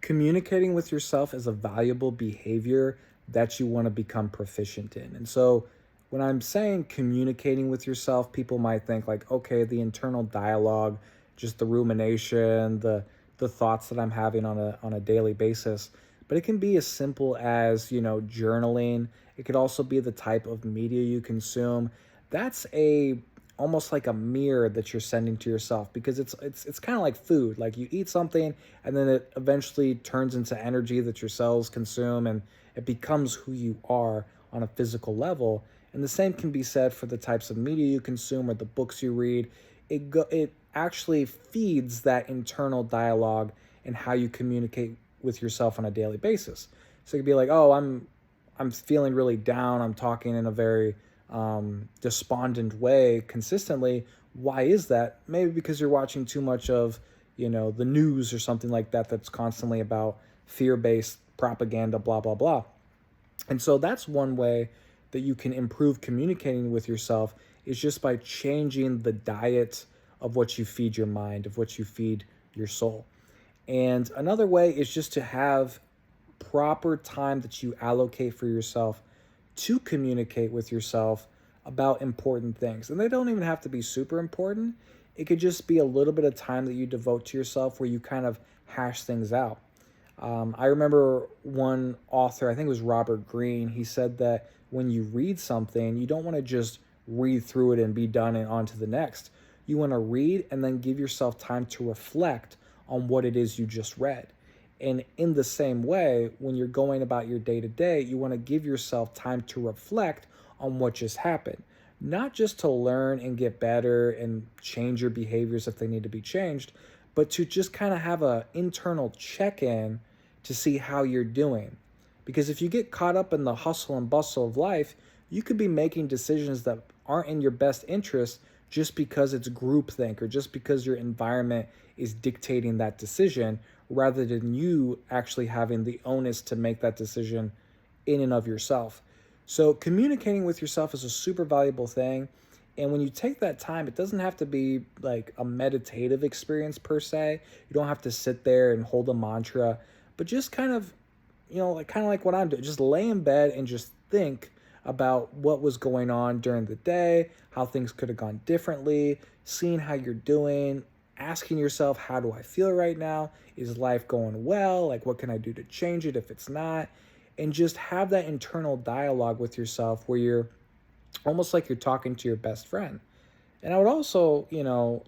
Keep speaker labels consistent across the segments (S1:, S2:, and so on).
S1: Communicating with yourself is a valuable behavior that you want to become proficient in. And so when I'm saying communicating with yourself, people might think like, okay, the internal dialogue, just the rumination, the thoughts that I'm having on a daily basis. But it can be as simple as, journaling. It could also be the type of media you consume. That's a almost like a mirror that you're sending to yourself, because it's kind of like food. Like, you eat something and then it eventually turns into energy that your cells consume, and it becomes who you are on a physical level. And the same can be said for the types of media you consume or the books you read. It actually feeds that internal dialogue and how you communicate with yourself on a daily basis. So it could be like, oh, I'm feeling really down. I'm talking in a very despondent way consistently. Why is that? Maybe because you're watching too much of, the news or something like that, that's constantly about fear-based propaganda, blah, blah, blah. And so that's one way that you can improve communicating with yourself, is just by changing the diet of what you feed your mind, of what you feed your soul. And another way is just to have proper time that you allocate for yourself to communicate with yourself about important things. And they don't even have to be super important. It could just be a little bit of time that you devote to yourself where you kind of hash things out. I remember one author, I think it was Robert Greene, he said that when you read something, you don't want to just read through it and be done and on to the next. You want to read and then give yourself time to reflect on what it is you just read. And in the same way, when you're going about your day to day, you want to give yourself time to reflect on what just happened. Not just to learn and get better and change your behaviors if they need to be changed, but to just kind of have a internal check-in to see how you're doing. Because if you get caught up in the hustle and bustle of life, you could be making decisions that aren't in your best interest just because it's groupthink or just because your environment is dictating that decision, rather than you actually having the onus to make that decision in and of yourself. So communicating with yourself is a super valuable thing. And when you take that time, it doesn't have to be like a meditative experience per se. You don't have to sit there and hold a mantra, but just kind of, like what I'm doing. Just lay in bed and just think about what was going on during the day, how things could have gone differently, seeing how you're doing, asking yourself, how do I feel right now? Is life going well? Like, what can I do to change it if it's not? And just have that internal dialogue with yourself where you're almost like you're talking to your best friend. And I would also,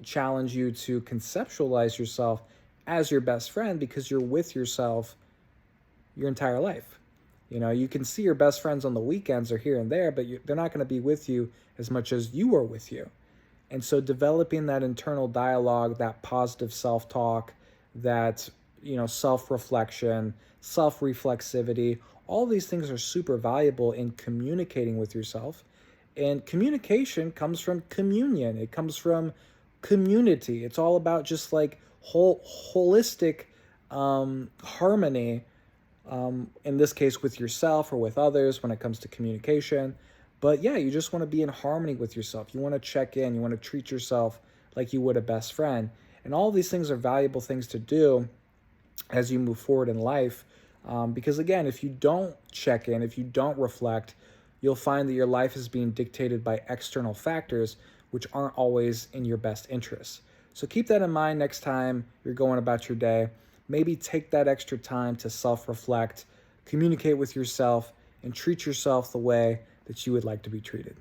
S1: challenge you to conceptualize yourself as your best friend, because you're with yourself your entire life. You can see your best friends on the weekends or here and there, but they're not going to be with you as much as you are with you. And so developing that internal dialogue, that positive self-talk, that, self-reflection, self-reflexivity, all these things are super valuable in communicating with yourself. And communication comes from communion. It comes from community. It's all about just like holistic harmony, in this case with yourself or with others when it comes to communication. But yeah, you just want to be in harmony with yourself. You want to check in. You want to treat yourself like you would a best friend. And all these things are valuable things to do as you move forward in life. Because again, if you don't check in, if you don't reflect, you'll find that your life is being dictated by external factors, which aren't always in your best interests. So keep that in mind next time you're going about your day. Maybe take that extra time to self-reflect, communicate with yourself, and treat yourself the way that you would like to be treated.